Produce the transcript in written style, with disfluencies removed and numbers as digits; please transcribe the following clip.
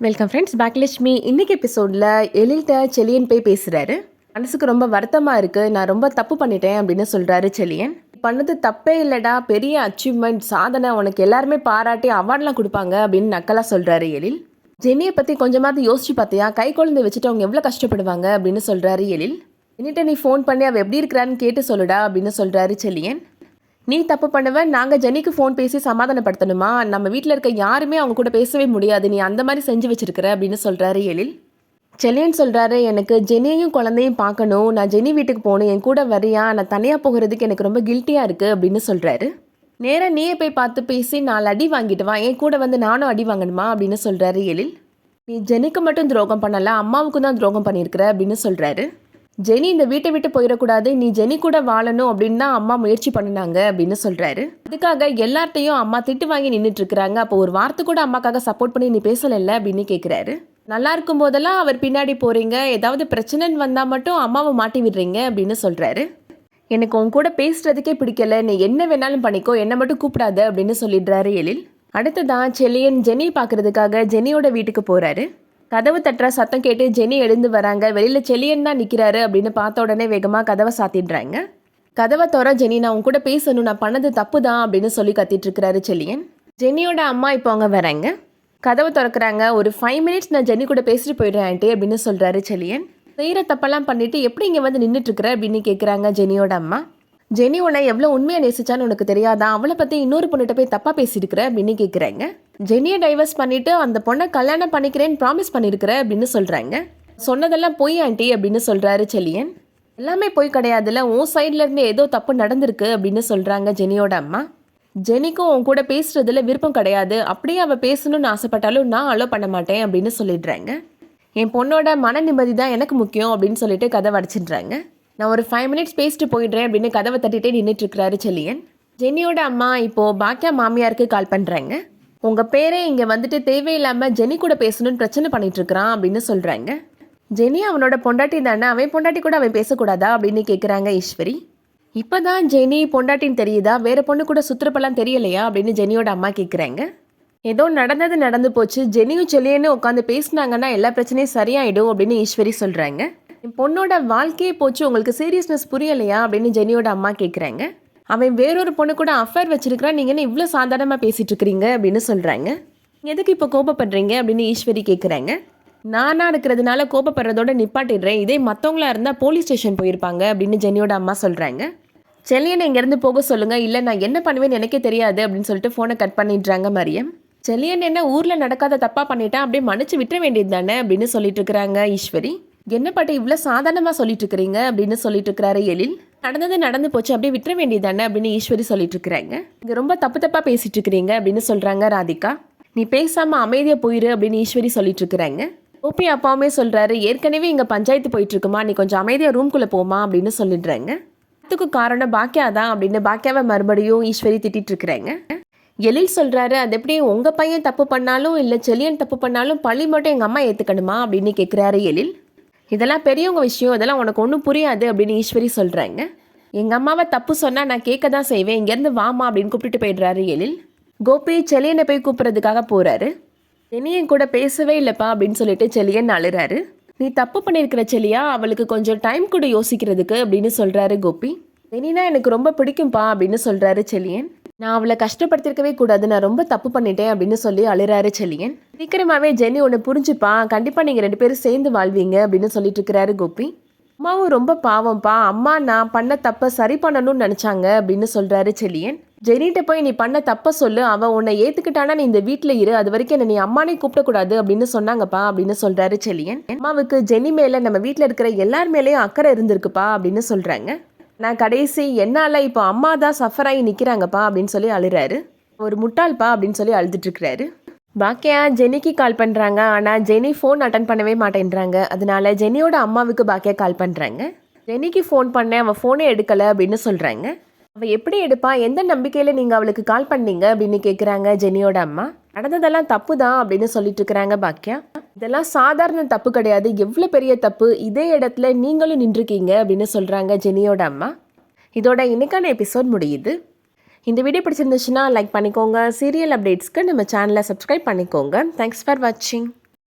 Welcome friends, Bhagyalakshmi இன்னைக்கு எபிசோடில் எழில்கிட்ட செலியன் போய் பேசுகிறாரு. மனசுக்கு ரொம்ப வருத்தமாக இருக்குது, நான் ரொம்ப தப்பு பண்ணிட்டேன் அப்படின்னு சொல்கிறாரு செலியன். பண்ணது தப்பே இல்லைடா, பெரிய அச்சீவ்மெண்ட், சாதனை, உனக்கு எல்லாருமே பாராட்டி அவார்ட்லாம் கொடுப்பாங்க அப்படின்னு நக்கலாக சொல்கிறாரு எழில். ஜெனியை பற்றி கொஞ்சமாவது யோசிச்சு பார்த்தியா, கை குழந்தை வச்சுட்டு அவங்க எவ்வளோ கஷ்டப்படுவாங்க அப்படின்னு சொல்கிறாரு எழில். என்னிட்ட நீ ஃபோன் பண்ணி அவள் எப்படி இருக்கிறான்னு கேட்டு சொல்லுடா அப்படின்னு சொல்கிறாரு செலியன். நீ தப்பு பண்ணுவேன், நாங்கள் ஜெனிக்கு ஃபோன் பேசி சமாதானப்படுத்தணுமா? நம்ம வீட்டில் இருக்க யாருமே அவங்க கூட பேசவே முடியாது, நீ அந்த மாதிரி செஞ்சு வச்சிருக்கிற அப்படின்னு சொல்கிறாரு எழில். செலியன் சொல்கிறாரு, எனக்கு ஜெனியையும் குழந்தையும் பார்க்கணும், நான் ஜெனி வீட்டுக்கு போகணும், என் கூட வரியா? நான் தனியாக போகிறதுக்கு எனக்கு ரொம்ப கில்ட்டியாக இருக்குது அப்படின்னு சொல்கிறாரு. நேராக நீயே போய் பார்த்து பேசி 4 அடி வாங்கிட்டு வா, என் கூட வந்து நானும் அடி வாங்கணுமா அப்படின்னு சொல்கிறாரு எழில். நீ ஜெனிக்கு மட்டும் துரோகம் பண்ணல, அம்மாவுக்கும் தான் துரோகம் பண்ணியிருக்கிற அப்படின்னு சொல்கிறாரு. ஜெனி இந்த வீட்டை விட்டு போயிடக்கூடாது, நீ ஜெனி கூட வாழணும் அப்படின்னு தான் அம்மா முயற்சி பண்ணினாங்க அப்படின்னு சொல்கிறாரு. அதுக்காக எல்லார்ட்டையும் அம்மா திட்டு வாங்கி நின்றுட்டு இருக்கிறாங்க, அப்போ ஒரு வார்த்தை கூட அம்மாக்காக சப்போர்ட் பண்ணி நீ பேசலைல்ல அப்படின்னு கேட்குறாரு. நல்லா இருக்கும் போதெல்லாம் அவர் பின்னாடி போகிறீங்க, ஏதாவது பிரச்சனைன்னு வந்தால் மட்டும் அம்மாவை மாட்டி விடுறீங்க அப்படின்னு சொல்கிறாரு. எனக்கு உன் கூட பேசுறதுக்கே பிடிக்கல, நீ என்ன வேணாலும் பண்ணிக்கோ, என்னை மட்டும் கூப்பிடாத அப்படின்னு சொல்லிடுறாரு எழில். அடுத்ததான் செலியன் ஜெனி பார்க்கறதுக்காக ஜெனியோட வீட்டுக்கு போகிறாரு. கதவு தட்டுற சத்தம் கேட்டு ஜெனி எழுந்து வராங்க. வெளியில் செலியன் தான் நிற்கிறாரு அப்படின்னு பார்த்த உடனே வேகமாக கதவை சாத்திடுறாங்க. கதவை தோற ஜெனி, நான் உன் கூட பேசணும், நான் பண்ணது தப்பு தான் அப்படின்னு சொல்லி கத்திட்டு இருக்கிறாரு செலியன். ஜெனியோட அம்மா இப்போ அவங்க வராங்க. கதவை திறக்கிறாங்க. ஒரு 5 மினிட்ஸ் நான் ஜெனி கூட பேசிட்டு போயிடுறேன் ஆண்டி அப்படின்னு சொல்கிறாரு செலியன். செய்கிற தப்பெல்லாம் பண்ணிட்டு எப்படி இங்கே வந்து நின்றுட்டுருக்குற அப்படின்னு கேட்குறாங்க ஜெனியோட அம்மா. ஜெனி உன்னை எவ்வளோ உண்மையாக நேசிச்சான்னு உனக்கு தெரியாதா? அவளை பற்றி இன்னொரு பொண்ணுகிட்ட போய் தப்பாக பேசியிருக்கிற அப்படின்னு கேட்குறாங்க. ஜெனியை டைவர்ஸ் பண்ணிவிட்டு அந்த பொண்ணை கல்யாணம் பண்ணிக்கிறேன்னு ப்ராமிஸ் பண்ணியிருக்கிற அப்படின்னு சொல்கிறாங்க. சொன்னதெல்லாம் பொய் ஆண்டி அப்படின்னு சொல்கிறாரு செலியன். எல்லாமே பொய் கிடையாதுல்ல, உன் சைட்லேருந்து ஏதோ தப்பு நடந்திருக்கு அப்படின்னு சொல்கிறாங்க ஜெனியோட அம்மா. ஜெனிக்கும் உன் கூட பேசுகிறதுல விருப்பம் கிடையாது, அப்படியே அவள் பேசணும்னு ஆசைப்பட்டாலும் நான் அலோ பண்ண மாட்டேன் அப்படின்னு சொல்லிடுறாங்க. என் பொண்ணோட மன நிம்மதி தான் எனக்கு முக்கியம் அப்படின்னு சொல்லிட்டு கதவை அடிச்சிடுறாங்க. நான் ஒரு 5 மினிட்ஸ் பேசிட்டு போயிடுறேன் அப்படின்னு கதவை தட்டிகிட்டே நின்றுட்டுருக்கிறாரு செலியன். ஜெனியோட அம்மா இப்போது பாக்கியா மாமியாருக்கு கால் பண்ணுறாங்க. உங்கள் பேரே இங்கே வந்துட்டு தேவையில்லாமல் ஜெனி கூட பேசணும்னு பிரச்சனை பண்ணிகிட்ருக்கிறான் அப்படின்னு சொல்கிறாங்க. ஜெனி அவனோட பொண்டாட்டி தானே, அவன் பொண்டாட்டி கூட அவன் பேசக்கூடாதா அப்படின்னு கேட்குறாங்க ஈஸ்வரி. இப்போ தான் ஜெனி பொண்டாட்டின்னு தெரியுதா, வேறு பொண்ணு கூட சுற்றுப்பெல்லாம் தெரியலையா அப்படின்னு ஜெனியோட அம்மா கேட்குறாங்க. ஏதோ நடந்தது நடந்து போச்சு, ஜெனியும் செலியன்னு உட்காந்து பேசினாங்கன்னா எல்லா பிரச்சனையும் சரியாயிடும் அப்படின்னு ஈஸ்வரி சொல்கிறாங்க. என் பொண்ணோட வாழ்க்கையே போச்சு, உங்களுக்கு சீரியஸ்னஸ் புரியலையா அப்படின்னு ஜெனியோட அம்மா கேட்குறாங்க. அவன் வேறொரு பொண்ணு கூட அஃபேர் வச்சிருக்கிறான், நீங்கள் என்ன இவ்வளோ சாதாரணமாக பேசிகிட்டு இருக்கிறீங்க அப்படின்னு சொல்கிறாங்க. எதுக்கு இப்போ கோபப்படுறீங்க அப்படின்னு ஈஸ்வரி கேட்குறாங்க. நானாக இருக்கிறதுனால கோபப்படுறதோட நிப்பாட்டிடுறேன், இதே மற்றவங்களா இருந்தால் போலீஸ் ஸ்டேஷன் போயிருப்பாங்க அப்படின்னு ஜெனியோட அம்மா சொல்கிறாங்க. செலியனை இங்கேருந்து போக சொல்லுங்கள், இல்லை நான் என்ன பண்ணுவேன்னு எனக்கே தெரியாது அப்படின்னு சொல்லிட்டு ஃபோனை கட் பண்ணிடுறாங்க மரியம். செலியன் என்ன ஊரில் நடக்காத தப்பாக பண்ணிட்டான், அப்படியே மன்னிச்சு விட்டுற வேண்டியது தானே அப்படின்னு சொல்லிட்டு இருக்கிறாங்க ஈஸ்வரி. என்ன பாட்டு இவ்வளோ சாதாரணமாக சொல்லிட்டு இருக்கிறீங்க அப்படின்னு சொல்லிட்டு இருக்கிறாரு எழில். நடந்தது நடந்து போச்சு, அப்படியே விட்டுற வேண்டியதானே அப்படின்னு ஈஸ்வரி சொல்லிட்டு இருக்கிறாங்க. இங்கே ரொம்ப தப்பாக பேசிட்டு இருக்கிறீங்க அப்படின்னு சொல்கிறாங்க ராதிகா. நீ பேசாமல் அமைதியாக போயிரு அப்படின்னு ஈஸ்வரி சொல்லிட்டு இருக்கிறாங்க. ஓபி அப்பாவுமே சொல்கிறாரு, ஏற்கனவே இங்கே பஞ்சாயத்து போயிட்டு இருக்குமா, நீ கொஞ்சம் அமைதியாக ரூம்குள்ளே போமா அப்படின்னு சொல்லிடுறாங்க. அதுக்கு காரணம் பாக்கியா தான் அப்படின்னு பாக்கியாவை மறுபடியும் ஈஸ்வரி திட்டிட்டு இருக்கிறாங்க. எழில் சொல்கிறாரு, அது எப்படி உங்கள் பையன் தப்பு பண்ணாலும் இல்லை செலியன் தப்பு பண்ணாலும் பழி மட்டும் எங்கள் அம்மா ஏற்றுக்கணுமா அப்படின்னு கேட்குறாரு எழில். இதெல்லாம் பெரியவங்க விஷயம், இதெல்லாம் உனக்கு ஒன்றும் புரியாது அப்படின்னு ஈஸ்வரி சொல்கிறாங்க. எங்கள் அம்மாவை தப்பு சொன்னால் நான் கேட்க தான் செய்வேன், இங்கேருந்து வாமா அப்படின்னு கூப்பிட்டு போயிடுறாரு எழில். கோபி செலியனை போய் கூப்பிட்றதுக்காக போகிறாரு. செலியன் கூட பேசவே இல்லைப்பா அப்படின்னு சொல்லிட்டு செலியன் அழுறாரு. நீ தப்பு பண்ணியிருக்கிற செலியா, அவளுக்கு கொஞ்சம் டைம் கூட யோசிக்கிறதுக்கு அப்படின்னு சொல்கிறாரு கோபி. செலினா எனக்கு ரொம்ப பிடிக்கும்பா அப்படின்னு சொல்கிறாரு செலியன். நான் அவளை கஷ்டப்படுத்திருக்கவே கூடாது, நான் ரொம்ப தப்பு பண்ணிட்டேன் அப்படின்னு சொல்லி அழுறாரு செலியன். சீக்கிரமாகவே ஜெனி ஒன்று புரிஞ்சுப்பா, கண்டிப்பாக நீங்கள் 2 பேரும் சேர்ந்து வாழ்வீங்க அப்படின்னு சொல்லிட்டு இருக்கிறாரு கோபி. அம்மாவும் ரொம்ப பாவம்ப்பா, அம்மா நான் பண்ண தப்பை சரி பண்ணணும்னு நினச்சாங்க அப்படின்னு சொல்கிறாரு செலியன். ஜெனிகிட்ட போய் நீ பண்ண தப்பை சொல்லு, அவன் உன்னை ஏற்றுக்கிட்டானா நீ இந்த வீட்டில் இரு, அது வரைக்கும் என்னை நீ அம்மானே கூப்பிடக்கூடாது அப்படின்னு சொன்னாங்கப்பா அப்படின்னு சொல்கிறாரு செலியன். அம்மாவுக்கு ஜெனி மேலே நம்ம வீட்டில் இருக்கிற எல்லார் மேலேயும் அக்கறை இருந்திருக்குப்பா அப்படின்னு சொல்கிறாங்க. நான் கடைசி என்னால் இப்போ அம்மா தான் சஃபர் ஆகி நிற்கிறாங்கப்பா அப்படின்னு சொல்லி அழுறாரு. ஒரு முட்டாள்ப்பா அப்படின்னு சொல்லி அழுதுட்டுருக்கிறாரு. பாக்கியா ஜெனிக்கு கால் பண்ணுறாங்க, ஆனால் ஜெனி ஃபோன் அட்டன் பண்ணவே மாட்டேன்றாங்க. அதனால ஜெனியோட அம்மாவுக்கு பாக்கியா கால் பண்ணுறாங்க. ஜெனிக்கு ஃபோன் பண்ணேன், அவள் ஃபோனே எடுக்கலை அப்படின்னு சொல்கிறாங்க. அவள் எப்படி எடுப்பா, எந்த நம்பிக்கையில் நீங்கள் அவளுக்கு கால் பண்ணீங்க அப்படின்னு கேட்குறாங்க ஜெனியோட அம்மா. நடந்ததெல்லாம் தப்பு தான் அப்படின்னு சொல்லிட்டு இருக்கிறாங்க பாக்கியா. இதெல்லாம் சாதாரண தப்பு கிடையாது, எவ்வளோ பெரிய தப்பு, இதே இடத்துல நீங்களும் நின்றுருக்கீங்க அப்படின்னு சொல்கிறாங்க ஜெனியோட அம்மா. இதோட இன்னைக்கான எபிசோட் முடியுது. இந்த வீடியோ பிடிச்சிருந்துச்சுன்னா லைக் பண்ணிக்கோங்க. சீரியல் அப்டேட்ஸ்க்கு நம்ம சேனலை சப்ஸ்கிரைப் பண்ணிக்கோங்க. தேங்க்ஸ் ஃபார் வாட்சிங்.